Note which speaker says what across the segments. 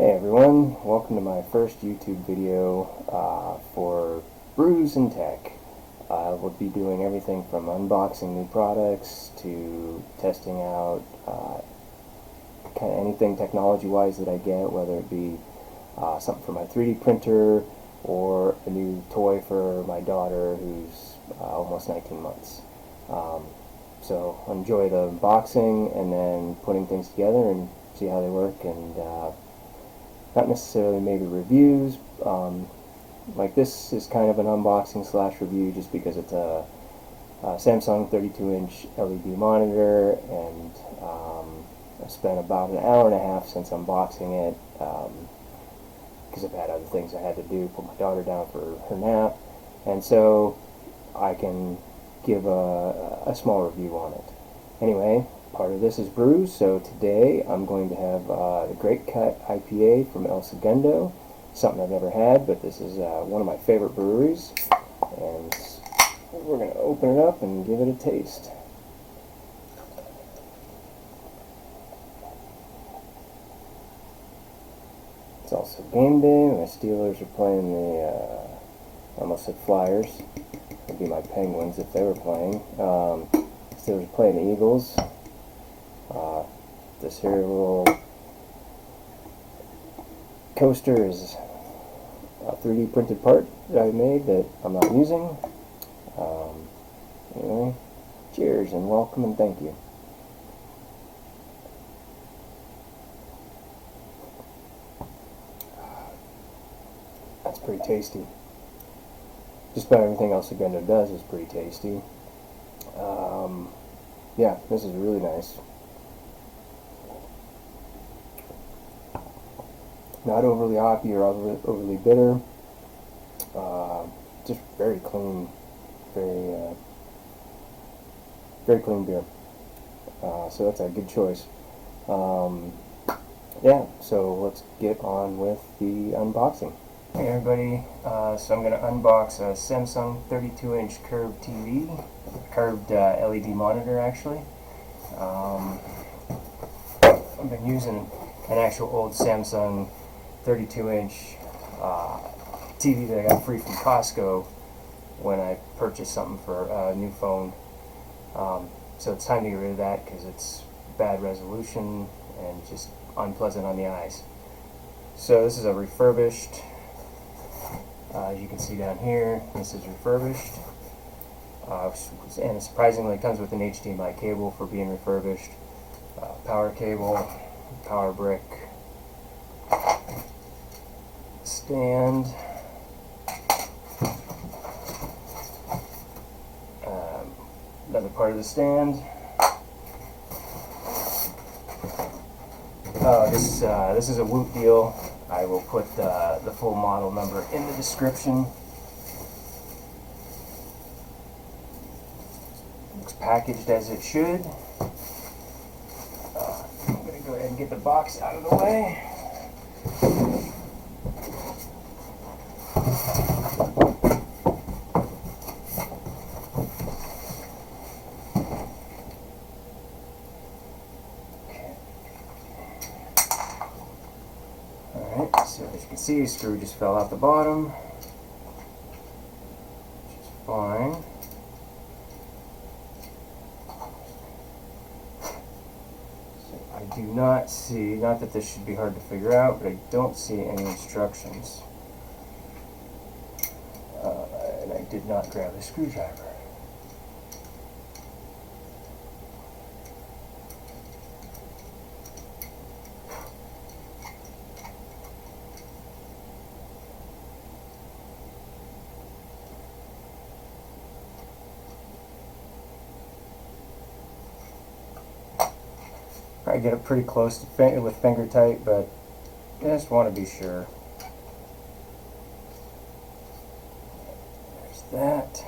Speaker 1: Hey everyone, welcome to my first YouTube video for Brews and Tech. We'll be doing everything from unboxing new products to testing out kind of anything technology-wise that I get, whether it be something for my 3D printer or a new toy for my daughter who's almost 19 months. So enjoy the unboxing and then putting things together and see how they work, and not necessarily maybe reviews. Like this is kind of an unboxing slash review just because it's a Samsung 32-inch LED monitor, and I spent about an hour and a half since unboxing it because I've had other things I had to do, put my daughter down for her nap, and so I can give a small review on it. Anyway, part of this is Brew, so today I'm going to have the Great Cut IPA from Segundo, something I've never had, but this is one of my favorite breweries, and we're going to open it up and give it a taste. It's also game day. My Steelers are playing the, I almost said Flyers, it'd be my Penguins if they were playing. Steelers are playing the Eagles. This here little coaster is a 3D printed part that I made that I'm not using. Anyway, cheers and welcome and thank you. That's pretty tasty. Just about everything else Segundo does is pretty tasty. Yeah, this is really nice. Not overly hoppy or overly bitter. Just very clean, very clean beer. So that's a good choice. Yeah, so let's get on with the unboxing. Hey everybody, so I'm going to unbox a Samsung 32-inch curved TV, curved LED monitor actually. I've been using an actual old Samsung 32-inch TV that I got free from Costco when I purchased something for a new phone. So it's time to get rid of that because it's bad resolution and just unpleasant on the eyes. So this is a refurbished. As you can see down here, this is refurbished, and surprisingly it comes with an HDMI cable for being refurbished, power cable, power brick, stand, another part of the stand. This is a Woot deal. I will put the full model number in the description. Looks packaged as it should. I'm going to go ahead and get the box out of the way. Alright, so as you can see, the screw just fell out the bottom, which is fine. So I do not see, not that this should be hard to figure out, but I don't see any instructions. And I did not grab a screwdriver. I get it pretty close to with finger tight, but I just want to be sure. There's that.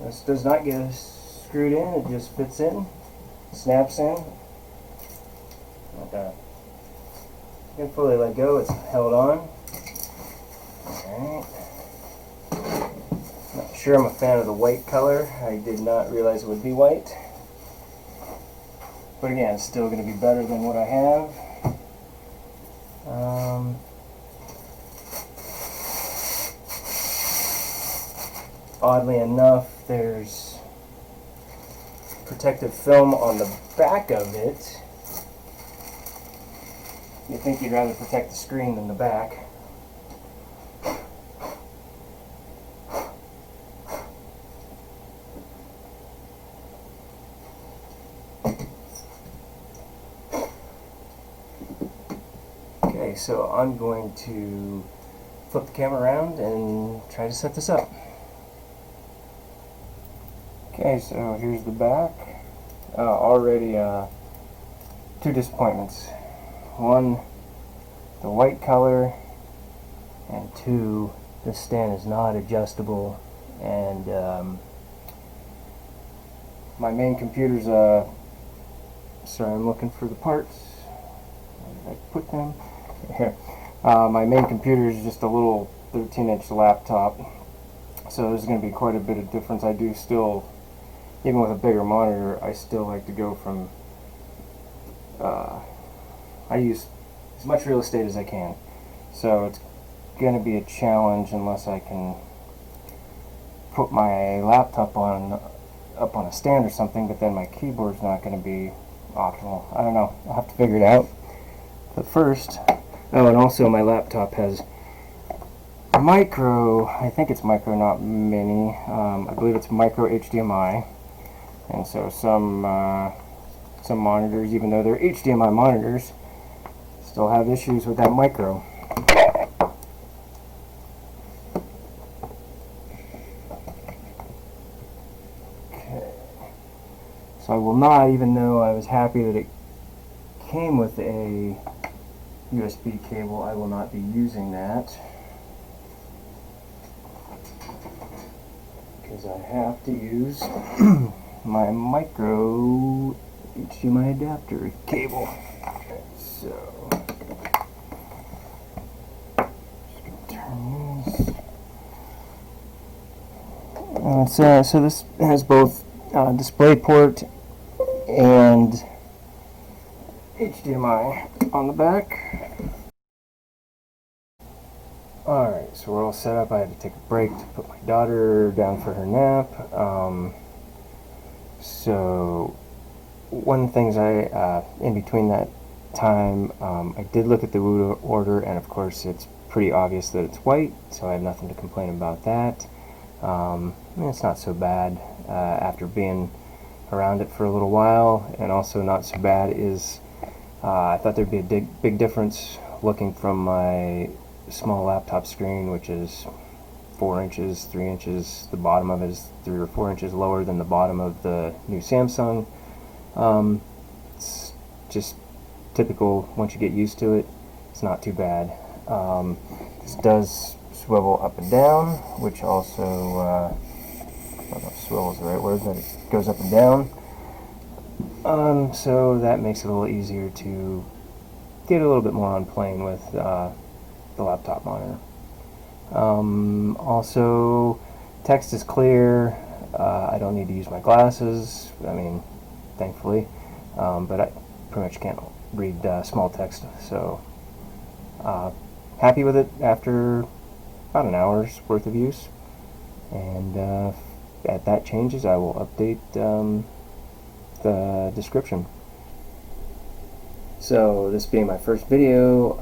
Speaker 1: This does not get a screwed in, it just fits in, snaps in. Okay. You can fully let go, it's held on. Alright. Not sure I'm a fan of the white color. I did not realize it would be white. But again, it's still going to be better than what I have. Oddly enough, there's protective film on the back of it. You'd think you'd rather protect the screen than the back. Okay, so I'm going to flip the camera around and try to set this up. Okay, so here's the back. Already two disappointments. One, the white color, and two, this stand is not adjustable, and my main computer's sorry, I'm looking for the parts. Where did I put them? Here. My main computer is just a little 13-inch laptop, so there's going to be quite a bit of difference. I do still, even with a bigger monitor, I still like to go from I use as much real estate as I can, so it's going to be a challenge unless I can put my laptop up on a stand or something, but then my keyboard's not going to be optional. I don't know, I'll have to figure it out. But first, oh, and also my laptop has a micro, I think it's micro, not mini, I believe it's micro HDMI, and so some monitors, even though they're HDMI monitors, still have issues with that micro. Okay, so I will not, even though I was happy that it came with a USB cable, I will not be using that because I have to use my micro HDMI adapter cable. Okay, so so this has both DisplayPort and HDMI on the back. Alright, so we're all set up. I had to take a break to put my daughter down for her nap. So one of the things in between that time, I did look at the root order, and of course it's pretty obvious that it's white, so I have nothing to complain about that. It's not so bad after being around it for a little while, and also not so bad is I thought there'd be a big difference looking from my small laptop screen, which is 4 inches, 3 inches, the bottom of it is 3 or 4 inches lower than the bottom of the new Samsung. It's just typical. Once you get used to it, it's not too bad. This does swivel up and down, which also, I don't know if swivel is the right word, but it goes up and down. So that makes it a little easier to get a little bit more on plane with the laptop monitor. Also, text is clear. I don't need to use my glasses, I mean, thankfully, but I pretty much can't read small text, so happy with it after about an hour's worth of use, and if that changes, I will update the description. So this being my first video,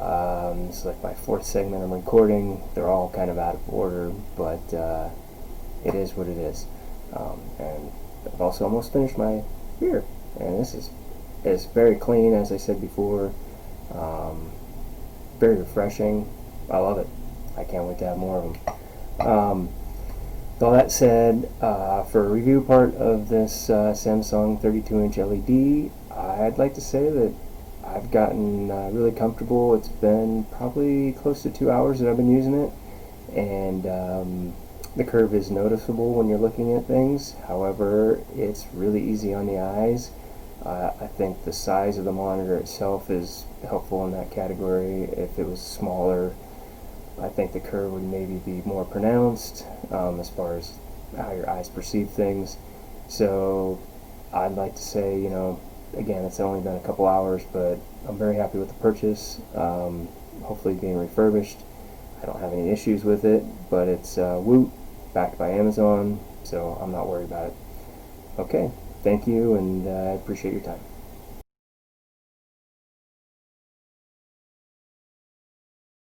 Speaker 1: this is like my fourth segment I'm recording. They're all kind of out of order, but it is what it is. And I've also almost finished my beer, and it's very clean, as I said before. Very refreshing. I love it. I can't wait to have more of them. With all that said, for a review part of this Samsung 32-inch LED, I'd like to say that I've gotten really comfortable. It's been probably close to 2 hours that I've been using it, and The curve is noticeable when you're looking at things, however, it's really easy on the eyes. I think the size of the monitor itself is helpful in that category. If it was smaller, I think the curve would maybe be more pronounced as far as how your eyes perceive things. So I'd like to say, you know, again, it's only been a couple hours, but I'm very happy with the purchase. Hopefully being refurbished. I don't have any issues with it, but it's Woot, backed by Amazon, so I'm not worried about it. Okay, thank you, and I appreciate your time.